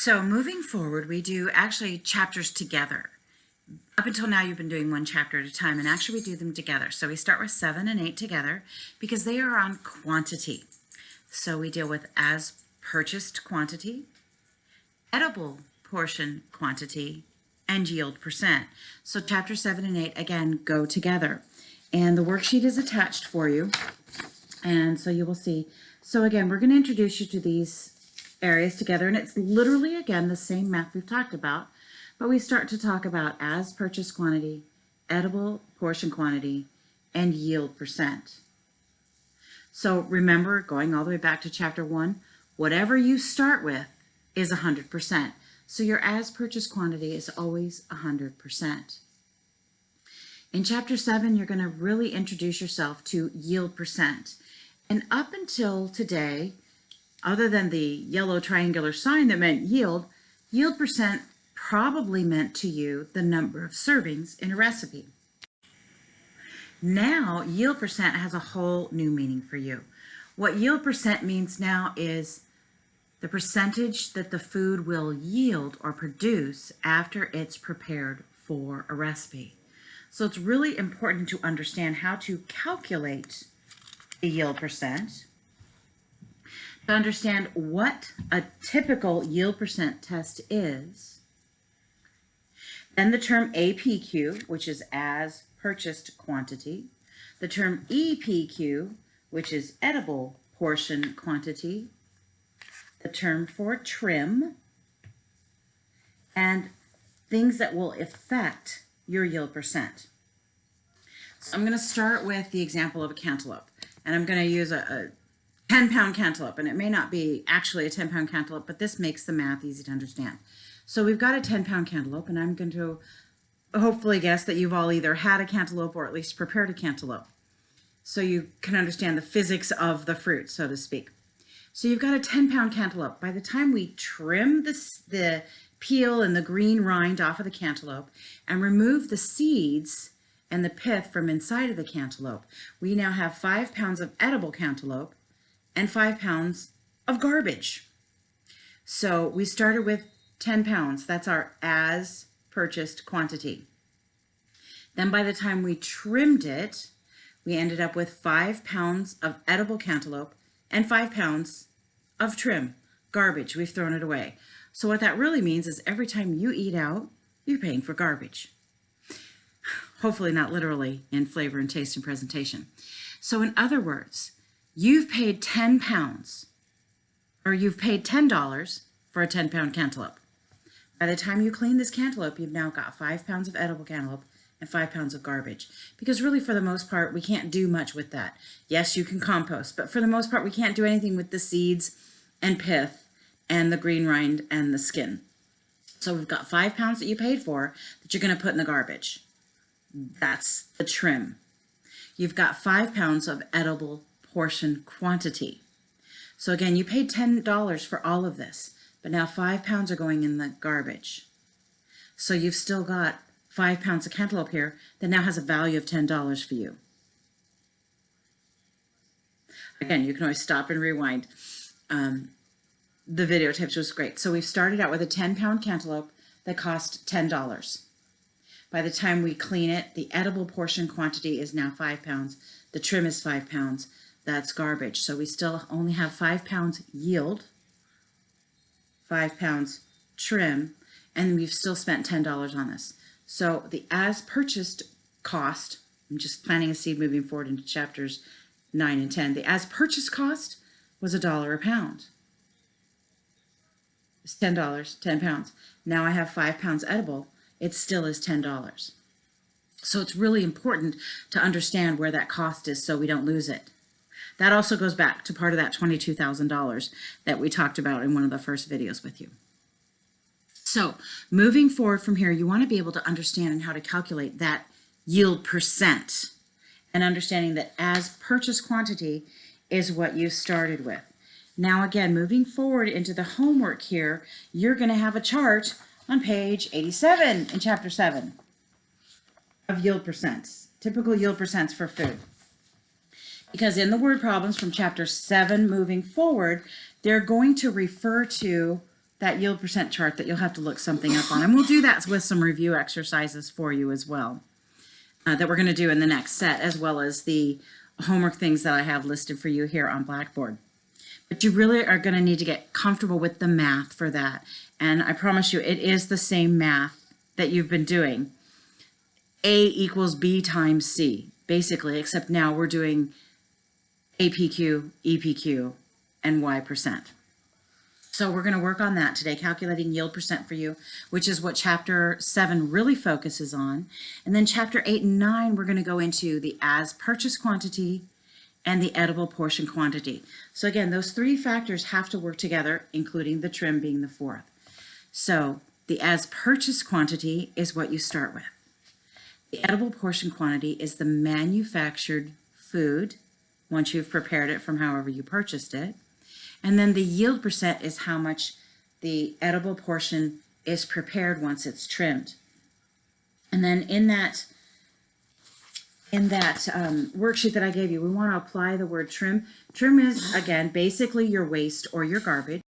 So moving forward, we do actually chapters together. Up until now, you've been doing one chapter at a time, and actually we do them together. So we start with 7 and 8 together because they are on quantity. So we deal with as purchased quantity, edible portion quantity, and yield percent. So chapter 7 and 8, again, go together. And the worksheet is attached for you. And so you will see. So again, we're going to introduce you to these areas together, and it's literally, again, the same math we've talked about, but we start to talk about as purchased quantity, edible portion quantity, and yield percent. So remember, going all the way back to chapter 1, whatever you start with is 100%. So your as purchased quantity is always 100%. In chapter 7, you're going to really introduce yourself to yield percent. And up until today, other than the yellow triangular sign that meant yield, yield percent probably meant to you the number of servings in a recipe. Now, yield percent has a whole new meaning for you. What yield percent means now is the percentage that the food will yield or produce after it's prepared for a recipe. So it's really important to understand how to calculate the yield percent, to understand what a typical yield percent test is, then the term APQ, which is as purchased quantity, the term EPQ, which is edible portion quantity, the term for trim, and things that will affect your yield percent. So I'm going to start with the example of a cantaloupe, and I'm going to use a 10-pound cantaloupe, and it may not be actually a 10-pound cantaloupe, but this makes the math easy to understand. So we've got a 10-pound cantaloupe, and I'm going to hopefully guess that you've all either had a cantaloupe or at least prepared a cantaloupe, so you can understand the physics of the fruit, so to speak. So you've got a 10-pound cantaloupe. By the time we trim the peel and the green rind off of the cantaloupe and remove the seeds and the pith from inside of the cantaloupe, we now have 5 pounds of edible cantaloupe and 5 pounds of garbage. So we started with 10 pounds. That's our as purchased quantity. Then by the time we trimmed it, we ended up with 5 pounds of edible cantaloupe and 5 pounds of trim, garbage. We've thrown it away. So what that really means is every time you eat out, you're paying for garbage. Hopefully not literally in flavor and taste and presentation. So in other words, you've paid 10 pounds, or you've paid $10 for a 10-pound cantaloupe. By the time you clean this cantaloupe, you've now got 5 pounds of edible cantaloupe and 5 pounds of garbage. Because really, for the most part, we can't do much with that. Yes, you can compost, but for the most part, we can't do anything with the seeds and pith and the green rind and the skin. So we've got 5 pounds that you paid for that you're going to put in the garbage. That's the trim. You've got 5 pounds of edible portion quantity. So again, you paid $10 for all of this, but now 5 pounds are going in the garbage. So you've still got 5 pounds of cantaloupe here that now has a value of $10 for you. Again, you can always stop and rewind. The videotapes was great. So we've started out with a 10-pound cantaloupe that cost $10. By the time we clean it, the edible portion quantity is now 5 pounds. The trim is 5 pounds. That's garbage. So we still only have 5 pounds yield, 5 pounds trim, and we've still spent $10 on this. So the as purchased cost, I'm just planting a seed moving forward into chapters 9 and 10. The as purchased cost was $1 a pound. It's $10, 10 pounds. Now I have 5 pounds edible. It still is $10. So it's really important to understand where that cost is so we don't lose it. That also goes back to part of that $22,000 that we talked about in one of the first videos with you. So moving forward from here, you want to be able to understand how to calculate that yield percent and understanding that as purchased quantity is what you started with. Now again, moving forward into the homework here, you're going to have a chart on page 87 in chapter 7 of yield percents, typical yield percents for food. Because in the word problems from chapter 7 moving forward, they're going to refer to that yield percent chart that you'll have to look something up on. And we'll do that with some review exercises for you as well that we're going to do in the next set, as well as the homework things that I have listed for you here on Blackboard. But you really are going to need to get comfortable with the math for that. And I promise you, it is the same math that you've been doing. A equals B times C, basically, except now we're doing APQ, EPQ, and Y percent. So we're going to work on that today, calculating yield percent for you, which is what Chapter 7 really focuses on. And then Chapter 8 and 9, we're going to go into the as purchased quantity and the edible portion quantity. So again, those three factors have to work together, including the trim being the fourth. So the as purchased quantity is what you start with. The edible portion quantity is the manufactured food once you've prepared it from however you purchased it. And then the yield percent is how much the edible portion is prepared once it's trimmed. And then in that worksheet that I gave you, we want to apply the word trim. Trim is, again, basically your waste or your garbage.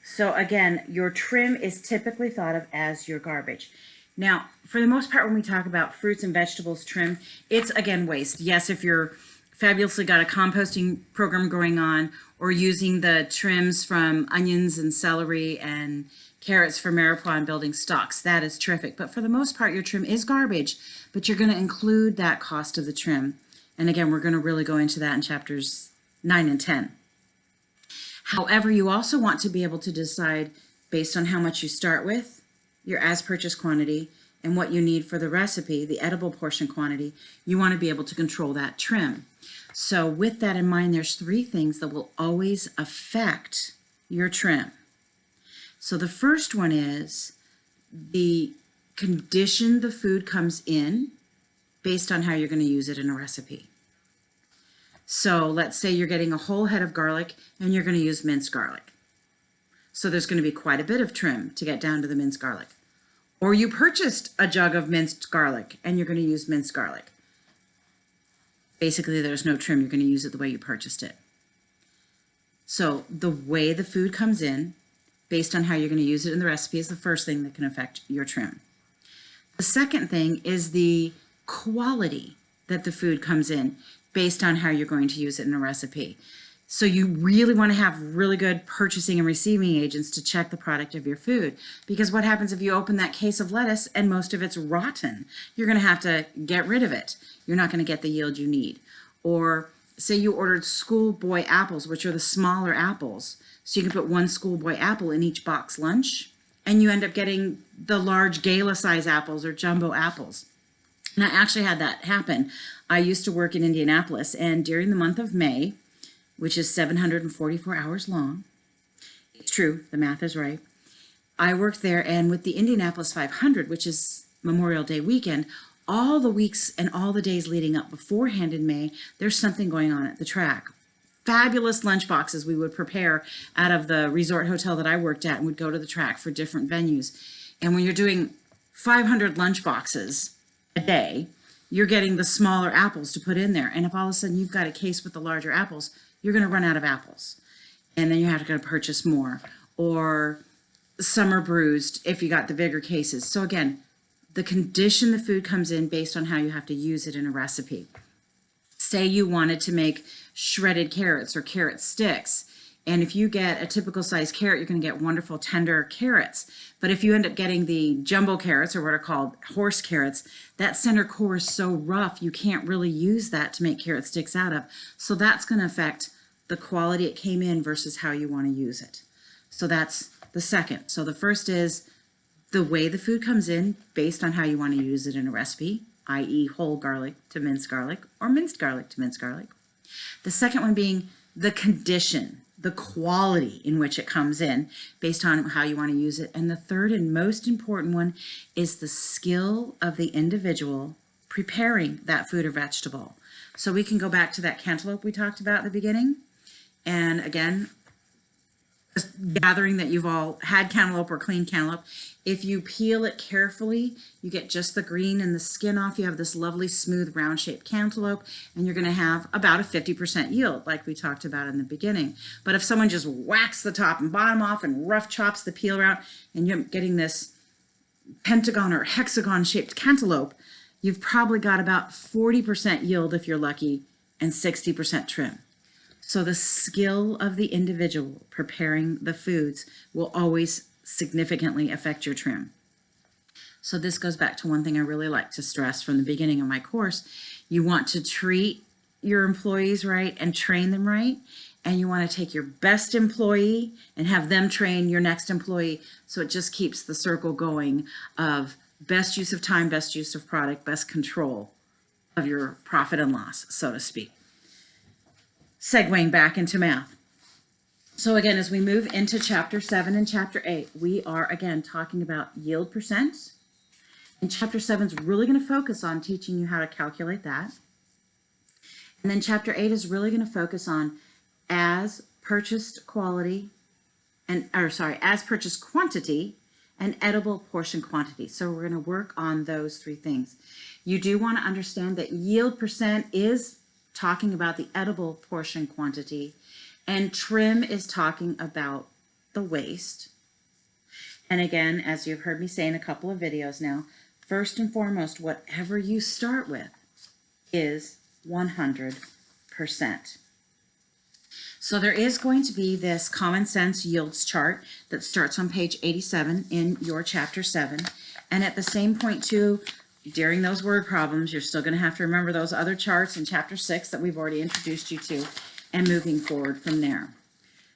So again, your trim is typically thought of as your garbage. Now, for the most part, when we talk about fruits and vegetables trim, it's, again, waste. Yes, if you're fabulously got a composting program going on, or using the trims from onions and celery and carrots for mirepoix and building stocks, that is terrific. But for the most part, your trim is garbage, but you're going to include that cost of the trim. And again, we're going to really go into that in chapters 9 and 10. However, you also want to be able to decide, based on how much you start with, your as purchased quantity, and what you need for the recipe, the edible portion quantity, you want to be able to control that trim. So with that in mind, there's three things that will always affect your trim. So the first one is the condition the food comes in based on how you're going to use it in a recipe. So let's say you're getting a whole head of garlic and you're going to use minced garlic. So there's going to be quite a bit of trim to get down to the minced garlic. Or you purchased a jug of minced garlic and you're going to use minced garlic. Basically, there's no trim. You're going to use it the way you purchased it. So the way the food comes in, based on how you're going to use it in the recipe, is the first thing that can affect your trim. The second thing is the quality that the food comes in, based on how you're going to use it in a recipe. So you really want to have really good purchasing and receiving agents to check the product of your food. Because what happens if you open that case of lettuce and most of it's rotten? You're going to have to get rid of it. You're not going to get the yield you need. Or say you ordered schoolboy apples, which are the smaller apples. So you can put one schoolboy apple in each box lunch, and you end up getting the large gala size apples or jumbo apples. And I actually had that happen. I used to work in Indianapolis, and during the month of May, which is 744 hours long. It's true, the math is right. I worked there, and with the Indianapolis 500, which is Memorial Day weekend, all the weeks and all the days leading up beforehand in May, there's something going on at the track. Fabulous lunch boxes we would prepare out of the resort hotel that I worked at and would go to the track for different venues. And when you're doing 500 lunch boxes a day, you're getting the smaller apples to put in there. And if all of a sudden you've got a case with the larger apples, you're going to run out of apples. And then you have to go purchase more. Or some are bruised if you got the bigger cases. So again, the condition the food comes in based on how you have to use it in a recipe. Say you wanted to make shredded carrots or carrot sticks. And if you get a typical size carrot, you're going to get wonderful tender carrots. But if you end up getting the jumbo carrots, or what are called horse carrots, that center core is so rough, you can't really use that to make carrot sticks out of. So that's going to affect the quality it came in versus how you want to use it. So that's the second. So the first is the way the food comes in based on how you want to use it in a recipe, i.e. whole garlic to minced garlic or minced garlic to minced garlic. The second one being the condition, the quality in which it comes in based on how you want to use it. And the third and most important one is the skill of the individual preparing that food or vegetable. So we can go back to that cantaloupe we talked about at the beginning. And again, gathering that you've all had cantaloupe or clean cantaloupe. If you peel it carefully, you get just the green and the skin off. You have this lovely smooth round shaped cantaloupe, and you're going to have about a 50% yield like we talked about in the beginning. But if someone just whacks the top and bottom off and rough chops the peel around, and you're getting this pentagon or hexagon shaped cantaloupe, you've probably got about 40% yield if you're lucky and 60% trim. So the skill of the individual preparing the foods will always significantly affect your trim. So this goes back to one thing I really like to stress from the beginning of my course. You want to treat your employees right and train them right. And you want to take your best employee and have them train your next employee. So it just keeps the circle going of best use of time, best use of product, best control of your profit and loss, so to speak. Segueing back into math. So again, as we move into chapter 7 and chapter 8, we are again talking about yield percent. And chapter 7 is really going to focus on teaching you how to calculate that. And then chapter 8 is really going to focus on as purchased quality as purchased quantity and edible portion quantity. So we're going to work on those three things. You do want to understand that yield percent is talking about the edible portion quantity, and trim is talking about the waste. And again, as you've heard me say in a couple of videos now, first and foremost, whatever you start with is 100%. So there is going to be this common sense yields chart that starts on page 87 in your chapter 7. And at the same point too, during those word problems, you're still going to have to remember those other charts in chapter 6 that we've already introduced you to, and moving forward from there.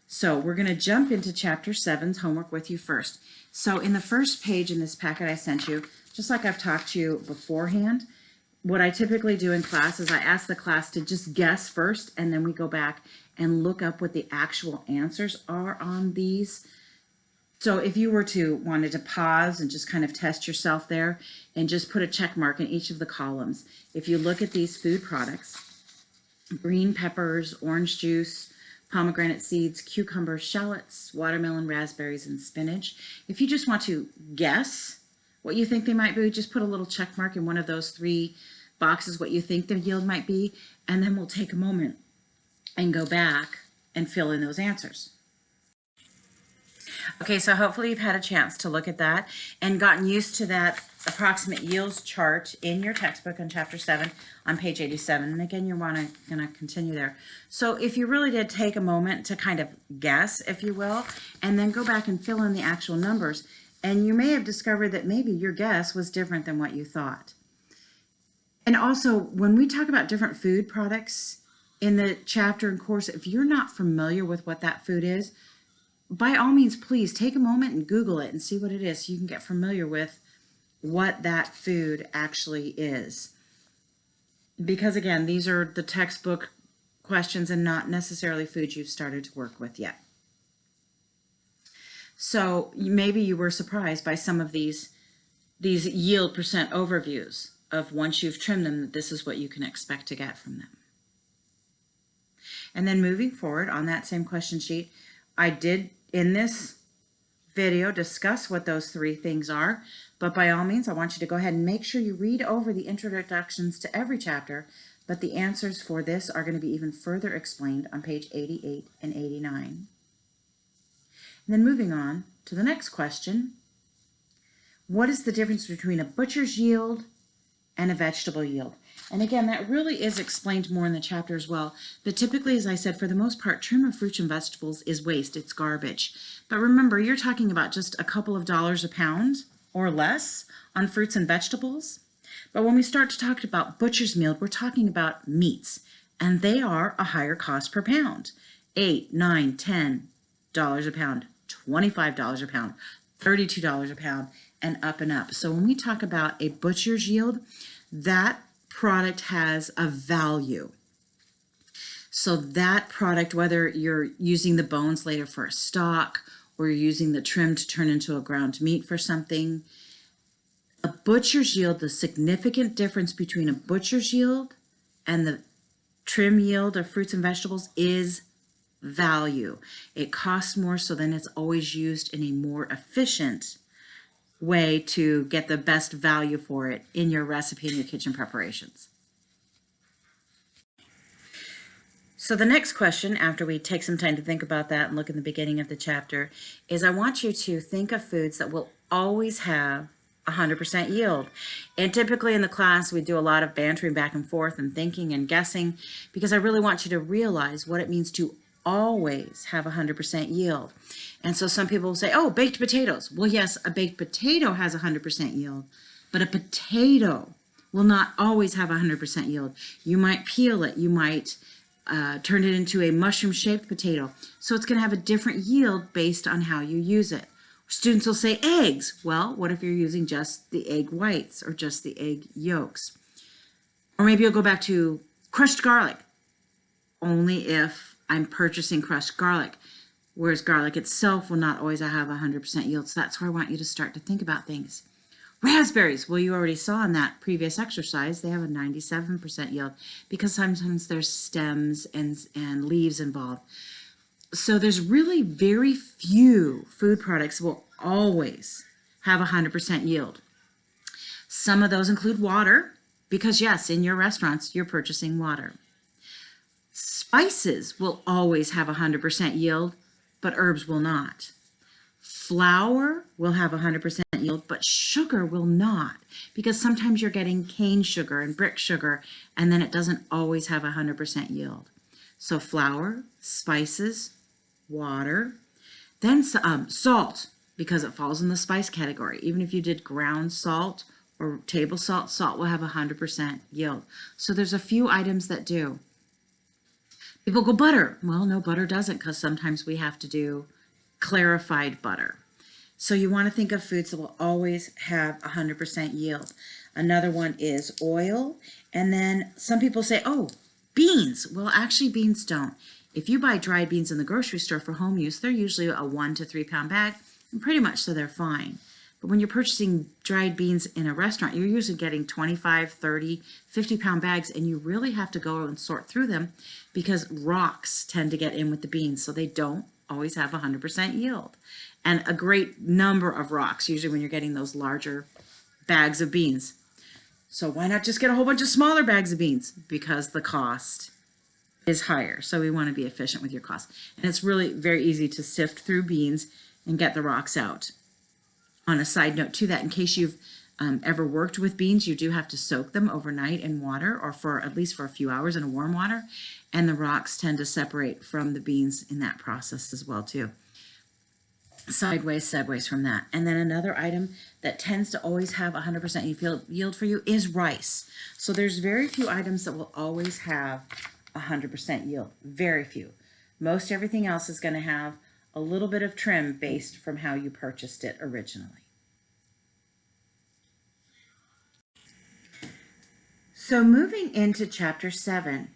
So we're going to jump into chapter 7's homework with you first. So in the first page in this packet I sent you, just like I've talked to you beforehand, what I typically do in class is I ask the class to just guess first, and then we go back and look up what the actual answers are on these. So if you wanted to pause and just kind of test yourself there and just put a check mark in each of the columns. If you look at these food products, green peppers, orange juice, pomegranate seeds, cucumbers, shallots, watermelon, raspberries, and spinach. If you just want to guess what you think they might be, just put a little check mark in one of those three boxes, what you think the yield might be, and then we'll take a moment and go back and fill in those answers. Okay, so hopefully you've had a chance to look at that and gotten used to that approximate yields chart in your textbook in chapter 7 on page 87. And again, you're going to continue there. So if you really did take a moment to kind of guess, if you will, and then go back and fill in the actual numbers, and you may have discovered that maybe your guess was different than what you thought. And also, when we talk about different food products in the chapter and course, if you're not familiar with what that food is, by all means, please take a moment and Google it and see what it is so you can get familiar with what that food actually is. Because again, these are the textbook questions and not necessarily foods you've started to work with yet. So maybe you were surprised by some of these yield percent overviews of once you've trimmed them, that this is what you can expect to get from them. And then moving forward on that same question sheet, I did in this video discuss what those three things are, but by all means I want you to go ahead and make sure you read over the introductions to every chapter, but the answers for this are going to be even further explained on page 88 and 89. And then moving on to the next question, what is the difference between a butcher's yield and a vegetable yield? And again, that really is explained more in the chapter as well. But typically, as I said, for the most part, trim of fruits and vegetables is waste. It's garbage. But remember, you're talking about just a couple of dollars a pound or less on fruits and vegetables. But when we start to talk about butcher's yield, we're talking about meats. And they are a higher cost per pound. $8, $9, $10 a pound, $25 a pound, $32 a pound, and up. So when we talk about a butcher's yield, that product has a value. So that product, whether you're using the bones later for a stock or you're using the trim to turn into a ground meat for something, a butcher's yield, the significant difference between a butcher's yield and the trim yield of fruits and vegetables is value. It costs more, so then it's always used in a more efficient way to get the best value for it in your recipe and your kitchen preparations. So the next question, after we take some time to think about that and look in the beginning of the chapter, is I want you to think of foods that will always have 100% yield. And typically in the class, we do a lot of bantering back and forth and thinking and guessing, because I really want you to realize what it means to always have 100% yield. And so some people will say, oh, baked potatoes. Well, yes, a baked potato has 100% yield, but a potato will not always have 100% yield. You might peel it, you might turn it into a mushroom-shaped potato. So it's going to have a different yield based on how you use it. Students will say eggs. Well, what if you're using just the egg whites or just the egg yolks? Or maybe you'll go back to crushed garlic, only if I'm purchasing crushed garlic, whereas garlic itself will not always have 100% yield. So that's where I want you to start to think about things. Raspberries, well, you already saw in that previous exercise, they have a 97% yield because sometimes there's stems and leaves involved. So there's really very few food products will always have 100% yield. Some of those include water, because yes, in your restaurants, you're purchasing water. Spices will always have 100% yield, but herbs will not. Flour will have 100% yield, but sugar will not, because sometimes you're getting cane sugar and brick sugar, and then it doesn't always have 100% yield. So flour, spices, water, then salt, because it falls in the spice category. Even if you did ground salt or table salt, salt will have 100% yield. So there's a few items that do. People go butter. Well, no, butter doesn't, because sometimes we have to do clarified butter. So you want to think of foods that will always have 100% yield. Another one is oil. And then some people say, oh, beans. Well, actually beans don't. If you buy dried beans in the grocery store for home use, they're usually a 1 to 3 pound bag, and pretty much so they're fine. But when you're purchasing dried beans in a restaurant, you're usually getting 25, 30, 50 pound bags, and you really have to go and sort through them because rocks tend to get in with the beans, so they don't always have 100% yield. And a great number of rocks, usually when you're getting those larger bags of beans. So why not just get a whole bunch of smaller bags of beans? Because the cost is higher. So we want to be efficient with your cost. And it's really very easy to sift through beans and get the rocks out. On a side note to that, in case you've ever worked with beans, you do have to soak them overnight in water, or for at least for a few hours in a warm water, and the rocks tend to separate from the beans in that process as well too. Sideways, segues from that. And then another item that tends to always have 100% yield for you is rice. So there's very few items that will always have 100% yield. Very few. Most everything else is going to have a little bit of trim based from how you purchased it originally. So moving into chapter 7,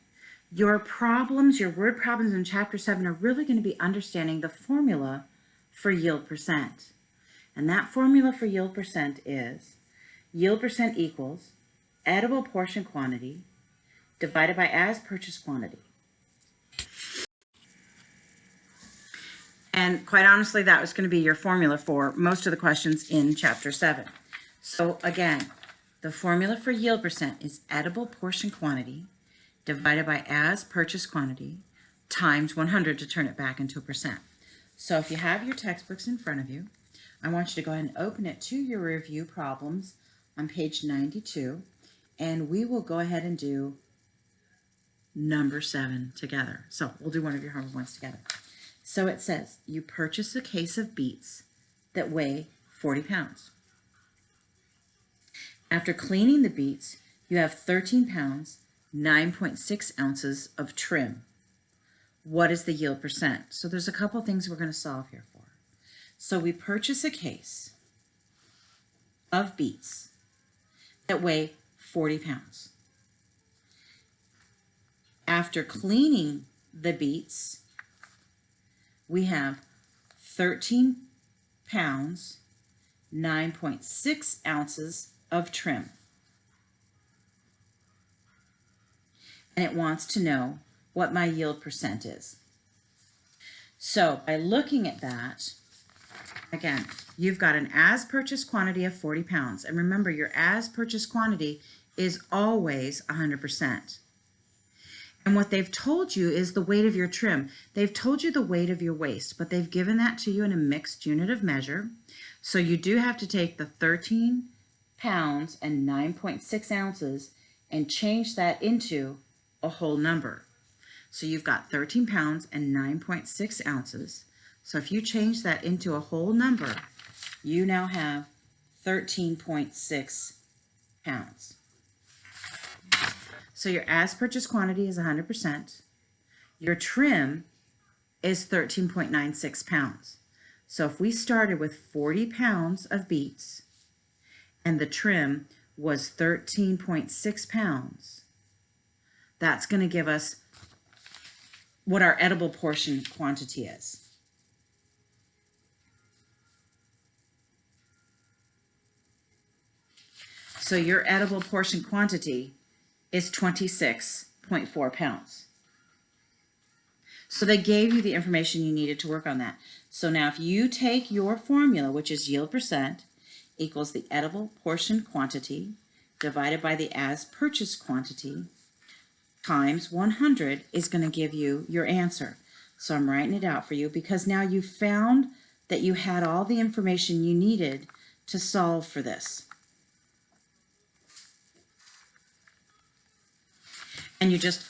your problems, your word problems in chapter 7 are really going to be understanding the formula for yield percent. And that formula for yield percent is yield percent equals edible portion quantity divided by as purchased quantity. And quite honestly, that was going to be your formula for most of the questions in chapter 7. So again, the formula for yield percent is edible portion quantity divided by as purchased quantity times 100 to turn it back into a percent. So if you have your textbooks in front of you, I want you to go ahead and open it to your review problems on page 92, and we will go ahead and do number 7 together. So we'll do one of your homework ones together. So it says, you purchase a case of beets that weigh 40 pounds. After cleaning the beets, you have 13 pounds, 9.6 ounces of trim. What is the yield percent? So there's a couple things we're going to solve here for. So we purchase a case of beets that weigh 40 pounds. After cleaning the beets, we have 13 pounds, 9.6 ounces of trim. And it wants to know what my yield percent is. So by looking at that, again, you've got an as purchased quantity of 40 pounds. And remember, your as purchased quantity is always 100%. And what they've told you is the weight of your trim. They've told you the weight of your waist, but they've given that to you in a mixed unit of measure. So you do have to take the 13 pounds and 9.6 ounces and change that into a whole number. So you've got 13 pounds and 9.6 ounces. So if you change that into a whole number, you now have 13.6 pounds. So your as purchased quantity is 100%. Your trim is 13.96 pounds. So if we started with 40 pounds of beets and the trim was 13.6 pounds, that's going to give us what our edible portion quantity is. So your edible portion quantity is 26.4 pounds. So they gave you the information you needed to work on that. So now if you take your formula, which is yield percent equals the edible portion quantity divided by the as purchased quantity times 100 is going to give you your answer. So I'm writing it out for you because now you found that you had all the information you needed to solve for this. And you just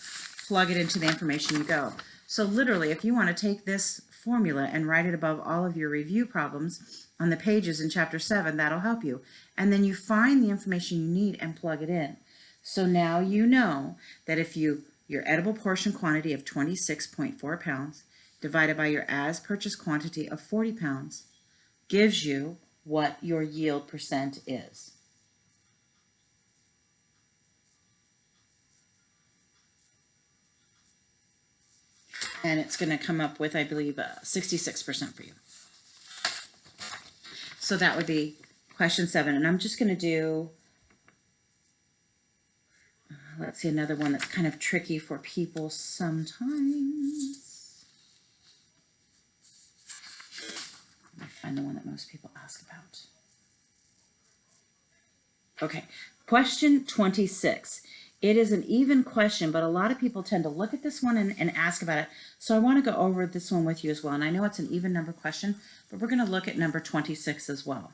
plug it into the information you go. So literally, if you want to take this formula and write it above all of your review problems on the pages in chapter 7, that'll help you. And then you find the information you need and plug it in. So now you know that if your edible portion quantity of 26.4 pounds divided by your as purchased quantity of 40 pounds gives you what your yield percent is. And it's going to come up with, I believe, 66% for you. So that would be question 7. And I'm just going to do, let's see, another one that's kind of tricky for people sometimes. Let me find the one that most people ask about. Okay, question 26. It is an even question, but a lot of people tend to look at this one and ask about it. So I want to go over this one with you as well. And I know it's an even number question, but we're going to look at number 26 as well.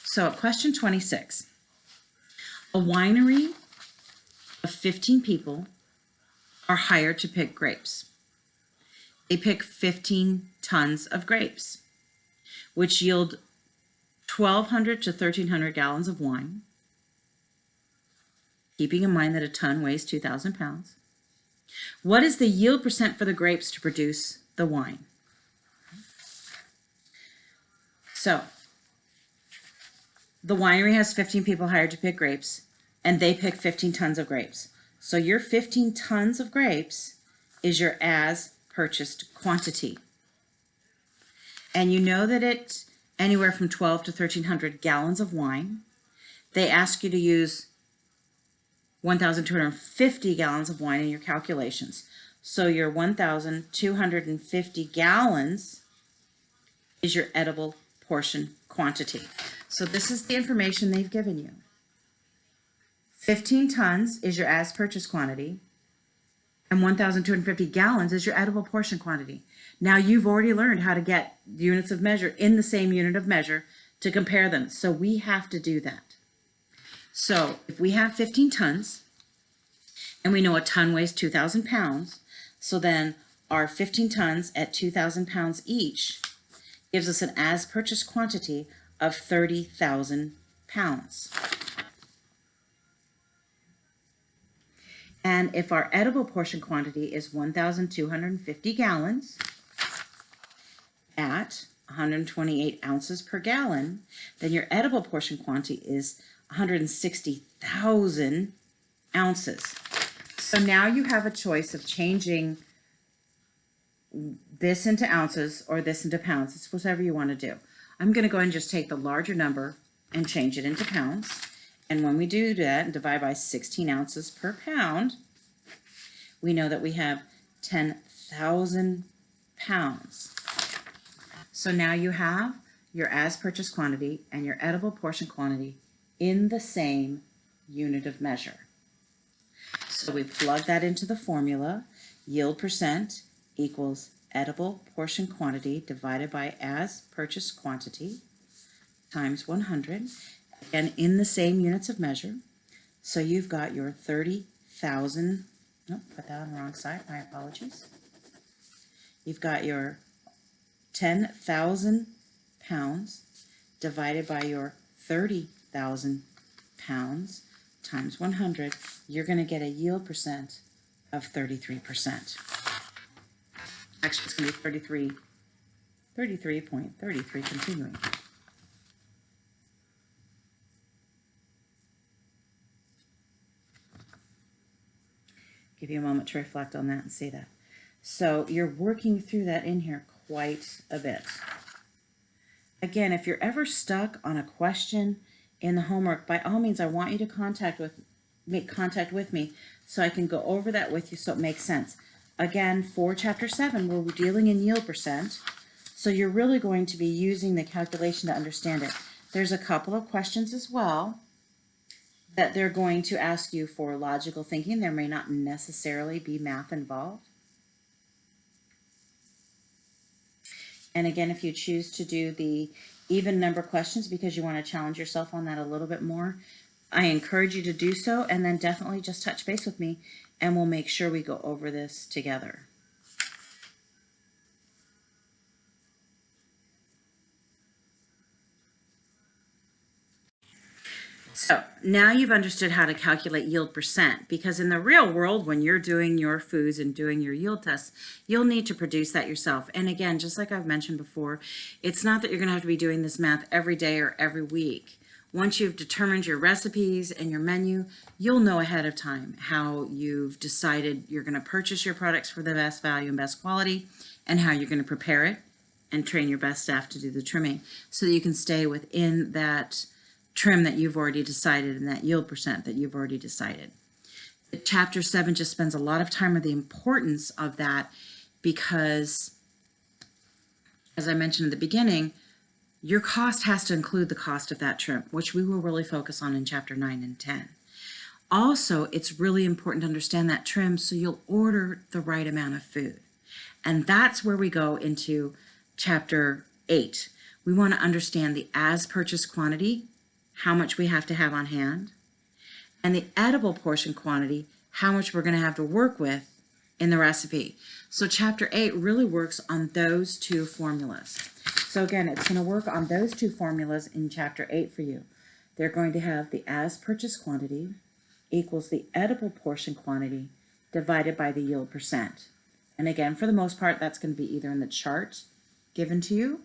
So question 26. A winery of 15 people are hired to pick grapes. They pick 15 tons of grapes, which yield 1,200 to 1,300 gallons of wine, keeping in mind that a ton weighs 2,000 pounds. What is the yield percent for the grapes to produce the wine? So, the winery has 15 people hired to pick grapes, and they pick 15 tons of grapes. So your 15 tons of grapes is your as purchased quantity. And you know that it's anywhere from 12 to 1,300 gallons of wine. They ask you to use 1,250 gallons of wine in your calculations. So your 1,250 gallons is your edible portion quantity. So this is the information they've given you. 15 tons is your as purchased quantity, and 1,250 gallons is your edible portion quantity. Now you've already learned how to get units of measure in the same unit of measure to compare them. So we have to do that. So if we have 15 tons, and we know a ton weighs 2,000 pounds, so then our 15 tons at 2,000 pounds each gives us an as purchased quantity of 30,000 pounds. And if our edible portion quantity is 1,250 gallons at 128 ounces per gallon, then your edible portion quantity is 160,000 ounces. So now you have a choice of changing this into ounces or this into pounds. It's whatever you want to do. I'm going to go ahead and just take the larger number and change it into pounds. And when we do that and divide by 16 ounces per pound, we know that we have 10,000 pounds. So now you have your as purchased quantity and your edible portion quantity in the same unit of measure. So we plug that into the formula. Yield percent equals edible portion quantity divided by as purchased quantity times 100, again in the same units of measure. So you've got your 30,000, nope, put that on the wrong side, my apologies. You've got your 10,000 pounds divided by your 30,000 pounds times 100, you're going to get a yield percent of 33%. Actually, it's going to be 33.33 continuing. Give you a moment to reflect on that and see that. So you're working through that in here quite a bit. Again, if you're ever stuck on a question in the homework, by all means, I want you to make contact with me so I can go over that with you so it makes sense. Again, for Chapter 7, we're dealing in yield percent, so you're really going to be using the calculation to understand it. There's a couple of questions as well that they're going to ask you for logical thinking. There may not necessarily be math involved. And again, if you choose to do the even number questions because you want to challenge yourself on that a little bit more, I encourage you to do so, and then definitely just touch base with me and we'll make sure we go over this together. So now you've understood how to calculate yield percent, because in the real world, when you're doing your foods and doing your yield tests, you'll need to produce that yourself. And again, just like I've mentioned before, it's not that you're going to have to be doing this math every day or every week. Once you've determined your recipes and your menu, you'll know ahead of time how you've decided you're going to purchase your products for the best value and best quality, and how you're going to prepare it and train your best staff to do the trimming so that you can stay within that trim that you've already decided and that yield percent that you've already decided. Chapter 7 just spends a lot of time on the importance of that because, as I mentioned at the beginning, your cost has to include the cost of that trim, which we will really focus on in Chapter 9 and 10. Also, it's really important to understand that trim so you'll order the right amount of food. And that's where we go into Chapter 8. We want to understand the as purchased quantity, how much we have to have on hand, and the edible portion quantity, how much we're going to have to work with in the recipe. So Chapter 8 really works on those two formulas. So again, it's going to work on those two formulas in Chapter 8 for you. They're going to have the as purchased quantity equals the edible portion quantity divided by the yield percent. And again, for the most part, that's going to be either in the chart given to you,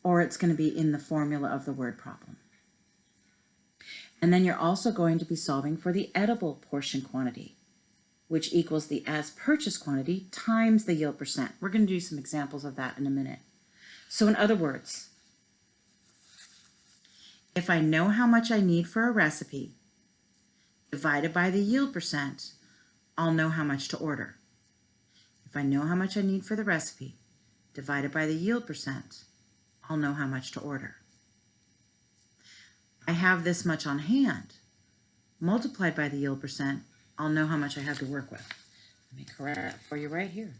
or it's going to be in the formula of the word problem. And then you're also going to be solving for the edible portion quantity, which equals the as purchased quantity times the yield percent. We're going to do some examples of that in a minute. So in other words, if I know how much I need for a recipe divided by the yield percent, I'll know how much to order. If I know how much I need for the recipe divided by the yield percent, I'll know how much to order. I have this much on hand, multiplied by the yield percent, I'll know how much I have to work with. Let me correct that for you right here.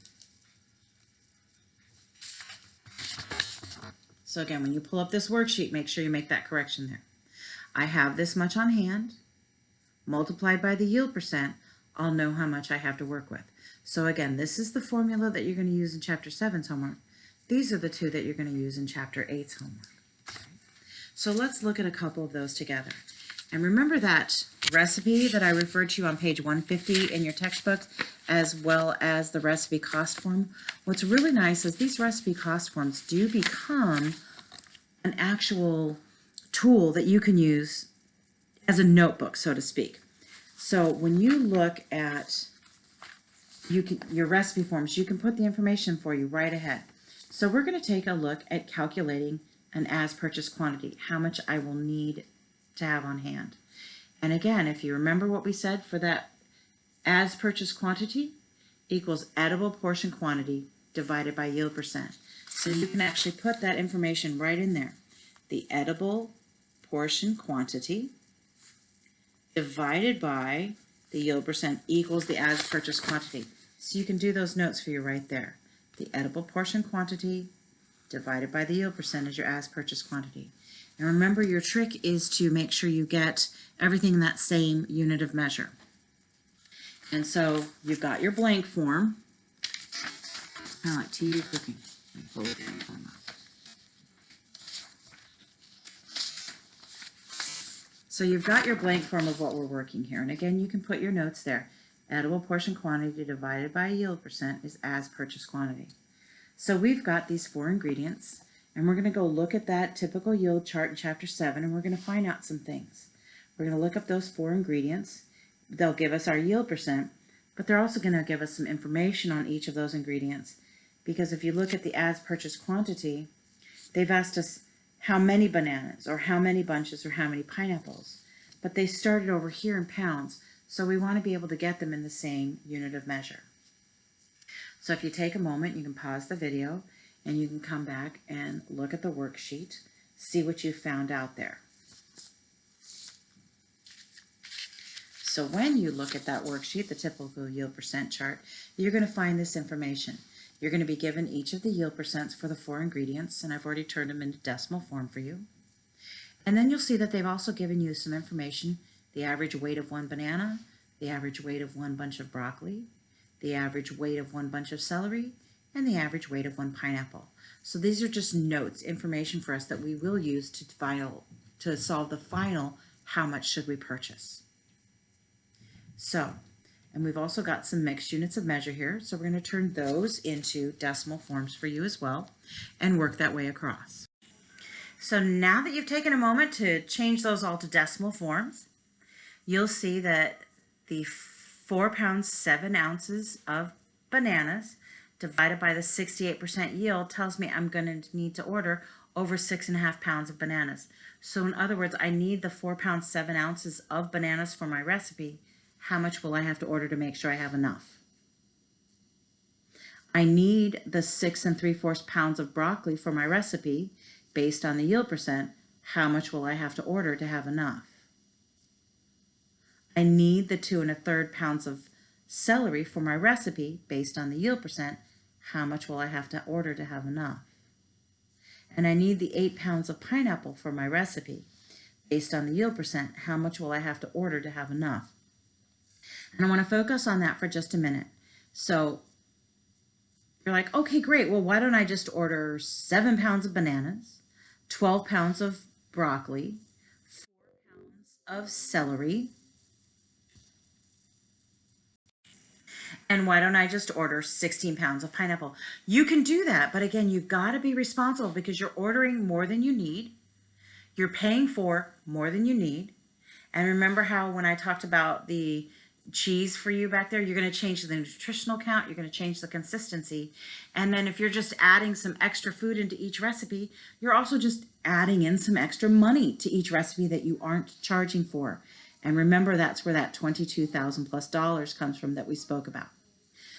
So again, when you pull up this worksheet, make sure you make that correction there. I have this much on hand, multiplied by the yield percent, I'll know how much I have to work with. So again, this is the formula that you're going to use in Chapter 7's homework. These are the two that you're going to use in Chapter 8's homework. So let's look at a couple of those together. And remember that recipe that I referred to on page 150 in your textbook, as well as the recipe cost form. What's really nice is these recipe cost forms do become an actual tool that you can use as a notebook, so to speak. So when you look at your recipe forms, you can put the information for you right ahead. So we're going to take a look at calculating an as purchased quantity, how much I will need to have on hand. And again, if you remember what we said for that as purchased quantity equals edible portion quantity divided by yield percent. So you can actually put that information right in there. The edible portion quantity divided by the yield percent equals the as purchased quantity. So you can do those notes for you right there. The edible portion quantity divided by the yield percent is your as purchased quantity. And remember, your trick is to make sure you get everything in that same unit of measure. And so you've got your blank form, kind of like TV cooking. So you've got your blank form of what we're working here. And again, you can put your notes there. Edible portion quantity divided by yield percent is as purchased quantity. So we've got these 4 ingredients, and we're going to go look at that typical yield chart in chapter 7, and we're going to find out some things. We're going to look up those 4 ingredients. They'll give us our yield percent, but they're also going to give us some information on each of those ingredients. Because if you look at the as purchased quantity, they've asked us how many bananas or how many bunches or how many pineapples. But they started over here in pounds, so we want to be able to get them in the same unit of measure. So if you take a moment, you can pause the video and you can come back and look at the worksheet, see what you found out there. So when you look at that worksheet, the typical yield percent chart, you're going to find this information. You're going to be given each of the yield percents for the 4 ingredients, and I've already turned them into decimal form for you. And then you'll see that they've also given you some information, the average weight of 1 banana, the average weight of 1 bunch of broccoli, the average weight of 1 bunch of celery, and the average weight of 1 pineapple. So these are just notes, information for us that we will use to solve the final how much should we purchase. So, and we've also got some mixed units of measure here, so we're going to turn those into decimal forms for you as well and work that way across. So now that you've taken a moment to change those all to decimal forms, you'll see that the 4 pounds 7 ounces of bananas divided by the 68% yield tells me I'm going to need to order over 6.5 pounds of bananas. So in other words, I need the 4 pounds 7 ounces of bananas for my recipe. How much will I have to order to make sure I have enough? I need the 6 3/4 pounds of broccoli for my recipe based on the yield percent. How much will I have to order to have enough? I need the 2 1/3 pounds of celery for my recipe based on the yield percent. How much will I have to order to have enough? And I need the 8 pounds of pineapple for my recipe based on the yield percent. How much will I have to order to have enough? And I want to focus on that for just a minute. So you're like, okay, great. Well, why don't I just order 7 pounds of bananas, 12 pounds of broccoli, 4 pounds of celery, and why don't I just order 16 pounds of pineapple? You can do that, but again, you've got to be responsible because you're ordering more than you need. You're paying for more than you need. And remember how when I talked about the cheese for you back there, you're going to change the nutritional count, you're going to change the consistency. And then if you're just adding some extra food into each recipe, you're also just adding in some extra money to each recipe that you aren't charging for. And remember, that's where that $22,000+ comes from that we spoke about.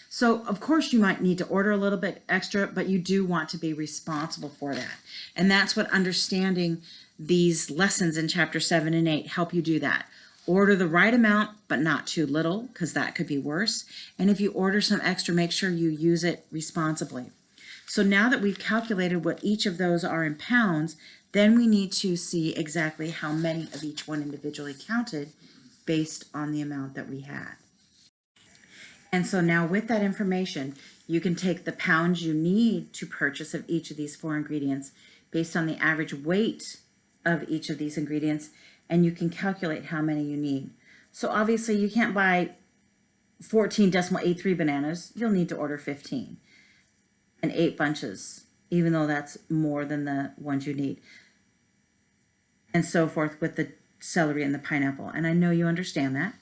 So of course you might need to order a little bit extra, but you do want to be responsible for that. And that's what understanding these lessons in chapter 7 and 8 help you do that. Order the right amount, but not too little, because that could be worse. And if you order some extra, make sure you use it responsibly. So now that we've calculated what each of those are in pounds, then we need to see exactly how many of each one individually counted based on the amount that we had. And so now with that information, you can take the pounds you need to purchase of each of these 4 ingredients based on the average weight of each of these ingredients, and you can calculate how many you need. So obviously you can't buy 14.83 bananas. You'll need to order 15 and 8 bunches, even though that's more than the ones you need, and so forth with the celery and the pineapple. And I know you understand that.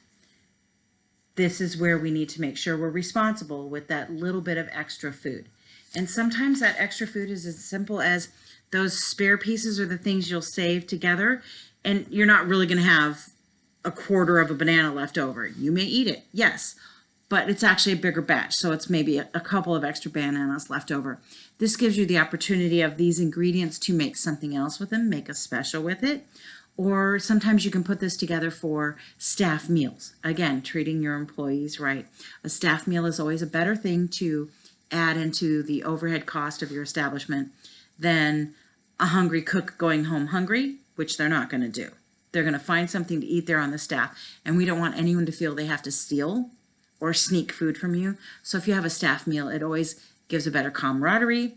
This is where we need to make sure we're responsible with that little bit of extra food. And sometimes that extra food is as simple as those spare pieces or the things you'll save together, and you're not really going to have a quarter of a banana left over. You may eat it, yes, but it's actually a bigger batch, so it's maybe a couple of extra bananas left over. This gives you the opportunity of these ingredients to make something else with them, make a special with it, or sometimes you can put this together for staff meals. Again, treating your employees right. A staff meal is always a better thing to add into the overhead cost of your establishment than a hungry cook going home hungry, which they're not going to do. They're going to find something to eat there on the staff, and we don't want anyone to feel they have to steal or sneak food from you. So if you have a staff meal, it always gives a better camaraderie,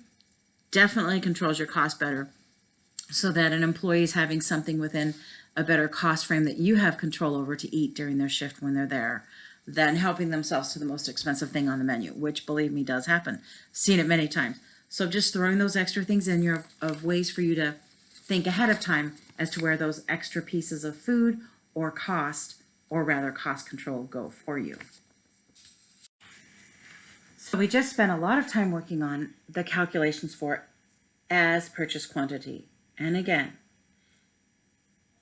definitely controls your cost better, so that an employee is having something within a better cost frame that you have control over to eat during their shift when they're there, than helping themselves to the most expensive thing on the menu, which, believe me, does happen. Seen it many times. So just throwing those extra things in here of ways for you to think ahead of time as to where those extra pieces of food or cost, or rather cost control, go for you. So we just spent a lot of time working on the calculations for as purchased quantity. And again,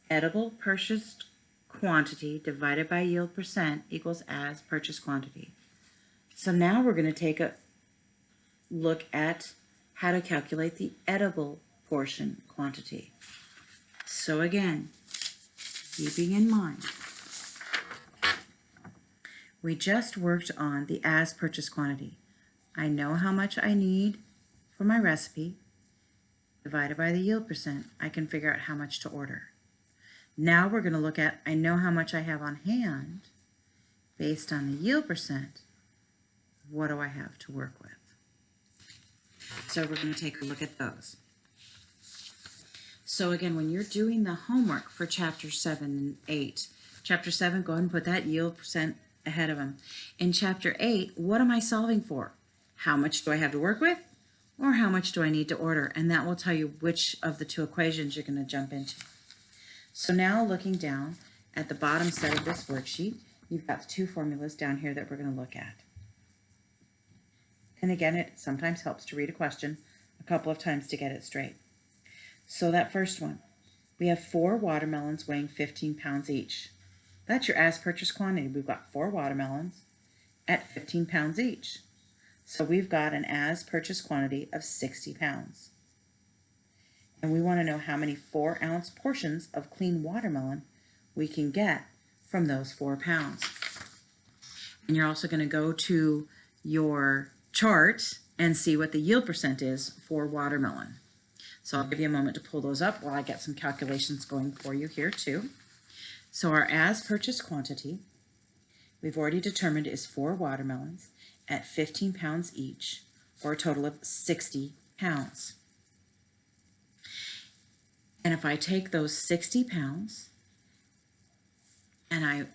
edible purchased quantity divided by yield percent equals as purchased quantity. So now we're going to take a look at how to calculate the edible portion quantity. So again, keeping in mind, we just worked on the as purchased quantity. I know how much I need for my recipe. Divided by the yield percent, I can figure out how much to order. Now we're going to look at, I know how much I have on hand. Based on the yield percent, what do I have to work with? So we're going to take a look at those. So again, when you're doing the homework for chapter 7 and 8, chapter 7, go ahead and put that yield percent ahead of them. In chapter 8, what am I solving for? How much do I have to work with? Or how much do I need to order? And that will tell you which of the two equations you're going to jump into. So now looking down at the bottom set of this worksheet, you've got the two formulas down here that we're going to look at. And again, it sometimes helps to read a question a couple of times to get it straight. So that first one, we have 4 watermelons weighing 15 pounds each. That's your as purchased quantity. We've got 4 watermelons at 15 pounds each. So we've got an as purchased quantity of 60 pounds. And we want to know how many 4-ounce portions of clean watermelon we can get from those 4 pounds. And you're also going to go to your chart and see what the yield percent is for watermelon. So I'll give you a moment to pull those up while I get some calculations going for you here too. So our as purchased quantity, we've already determined, is 4 watermelons at 15 pounds each, or a total of 60 pounds. And if I take those 60 pounds and I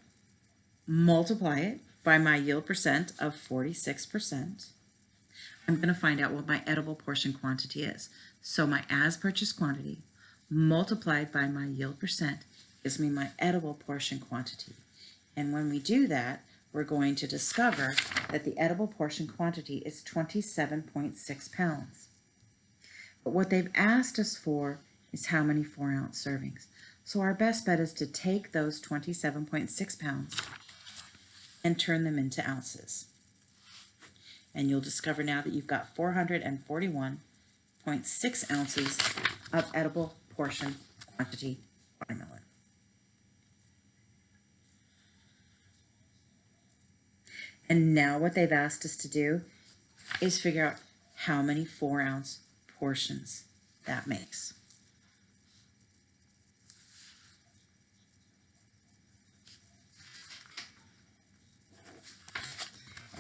multiply it by my yield percent of 46%, I'm going to find out what my edible portion quantity is. So my as purchased quantity multiplied by my yield percent gives me my edible portion quantity. And when we do that, we're going to discover that the edible portion quantity is 27.6 pounds. But what they've asked us for is how many 4-ounce servings. So our best bet is to take those 27.6 pounds and turn them into ounces. And you'll discover now that you've got 441.6 ounces of edible portion quantity watermelon. And now what they've asked us to do is figure out how many 4-ounce portions that makes.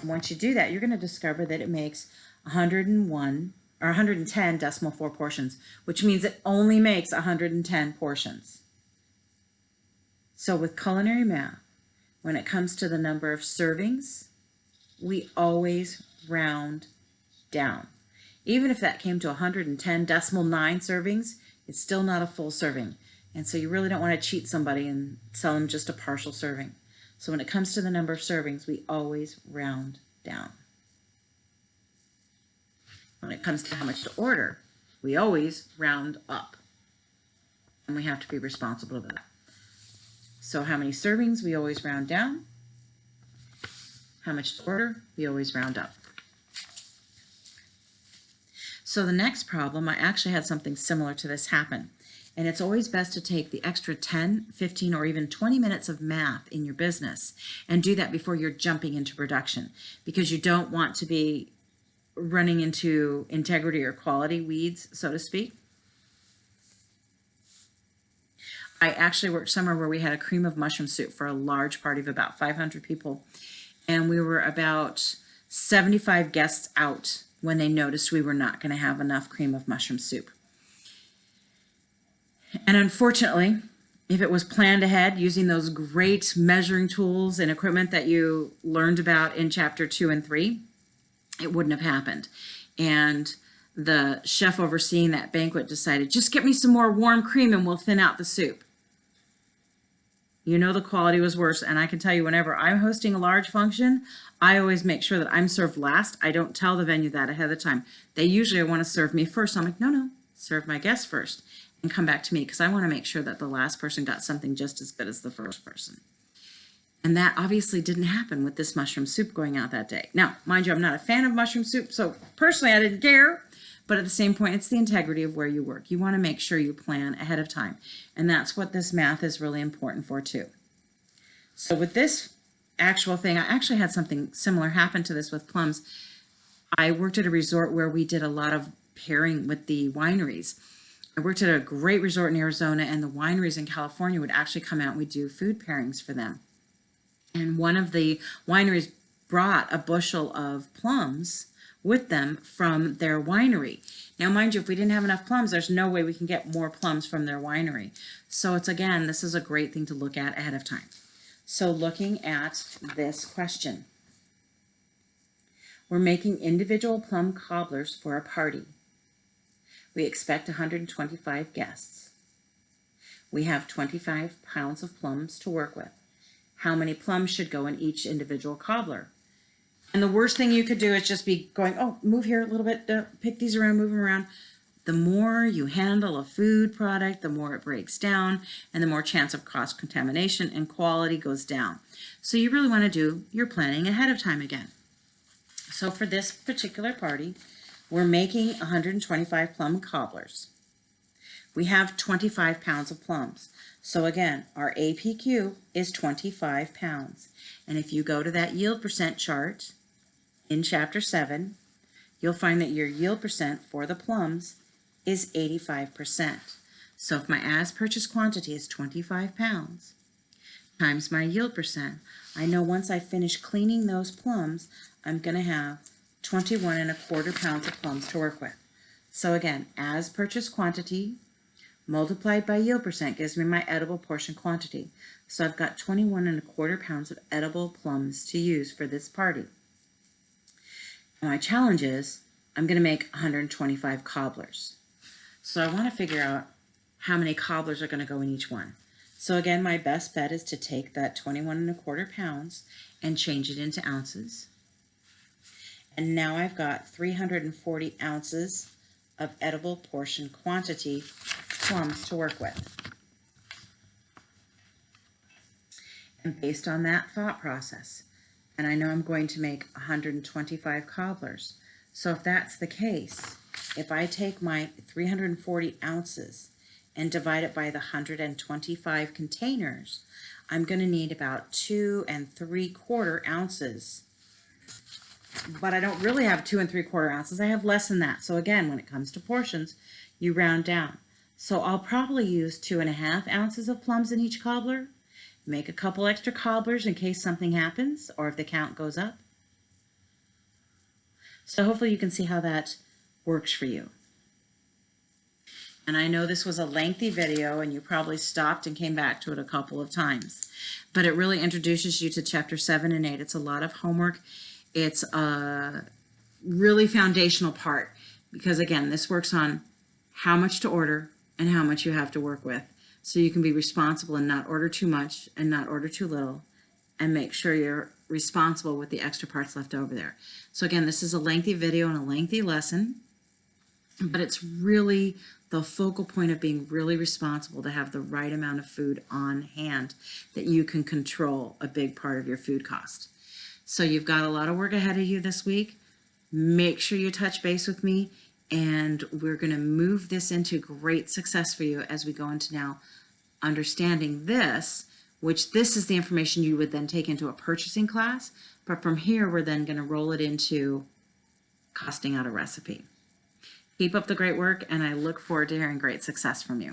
And once you do that, you're going to discover that it makes 101 or 110.4 portions, which means it only makes 110 portions. So with culinary math, when it comes to the number of servings, we always round down. Even if that came to 110.9 servings, it's still not a full serving. And so you really don't want to cheat somebody and sell them just a partial serving. So when it comes to the number of servings, we always round down. When it comes to how much to order, we always round up. And we have to be responsible for that. So how many servings, we always round down. How much to order? We always round up. So the next problem, I actually had something similar to this happen. And it's always best to take the extra 10, 15, or even 20 minutes of math in your business and do that before you're jumping into production, because you don't want to be running into integrity or quality weeds, so to speak. I actually worked somewhere where we had a cream of mushroom soup for a large party of about 500 people. And we were about 75 guests out when they noticed we were not going to have enough cream of mushroom soup. And unfortunately, if it was planned ahead using those great measuring tools and equipment that you learned about in chapter 2 and 3, it wouldn't have happened. And the chef overseeing that banquet decided, just get me some more warm cream and we'll thin out the soup. You know, the quality was worse. And I can tell you, whenever I'm hosting a large function, I always make sure that I'm served last. I don't tell the venue that ahead of time. They usually want to serve me first. I'm like, no, serve my guests first and come back to me, because I want to make sure that the last person got something just as good as the first person. And that obviously didn't happen with this mushroom soup going out that day. Now, mind you, I'm not a fan of mushroom soup, so personally I didn't care. But at the same point, it's the integrity of where you work. You want to make sure you plan ahead of time. And that's what this math is really important for too. So with this actual thing, I actually had something similar happen to this with plums. I worked at a resort where we did a lot of pairing with the wineries. I worked at a great resort in Arizona, and the wineries in California would actually come out and we'd do food pairings for them. And one of the wineries brought a bushel of plums with them from their winery. Now, mind you, if we didn't have enough plums, there's no way we can get more plums from their winery. So it's, again, this is a great thing to look at ahead of time. So looking at this question, we're making individual plum cobblers for a party. We expect 125 guests. We have 25 pounds of plums to work with. How many plums should go in each individual cobbler? And the worst thing you could do is just be going, oh, move here a little bit, pick these around, move them around. The more you handle a food product, the more it breaks down, and the more chance of cross contamination and quality goes down. So you really want to do your planning ahead of time again. So for this particular party, we're making 125 plum cobblers. We have 25 pounds of plums. So again, our APQ is 25 pounds. And if you go to that yield percent chart in chapter 7, you'll find that your yield percent for the plums is 85%. So if my as purchased quantity is 25 pounds times my yield percent, I know once I finish cleaning those plums, I'm going to have 21¼ pounds of plums to work with. So again, as purchased quantity multiplied by yield percent gives me my edible portion quantity. So I've got 21¼ pounds of edible plums to use for this party. And my challenge is I'm going to make 125 cobblers. So I want to figure out how many cobblers are going to go in each one. So again, my best bet is to take that 21¼ pounds and change it into ounces. And now I've got 340 ounces of edible portion quantity plums to work with. And based on that thought process, and I know I'm going to make 125 cobblers. So if that's the case, if I take my 340 ounces and divide it by the 125 containers, I'm going to need about 2¾ ounces. But I don't really have 2¾ ounces. I have less than that. So again, when it comes to portions, you round down. So I'll probably use 2½ ounces of plums in each cobbler, make a couple extra cobblers in case something happens or if the count goes up. So hopefully you can see how that works for you. And I know this was a lengthy video and you probably stopped and came back to it a couple of times, but it really introduces you to chapter 7 and 8. It's a lot of homework. It's a really foundational part because, again, this works on how much to order and how much you have to work with. So you can be responsible and not order too much and not order too little, and make sure you're responsible with the extra parts left over there. So again, this is a lengthy video and a lengthy lesson, but it's really the focal point of being really responsible to have the right amount of food on hand that you can control a big part of your food cost. So you've got a lot of work ahead of you this week. Make sure you touch base with me, and we're going to move this into great success for you as we go into now understanding this, which this is the information you would then take into a purchasing class. But from here, we're then going to roll it into costing out a recipe. Keep up the great work, and I look forward to hearing great success from you.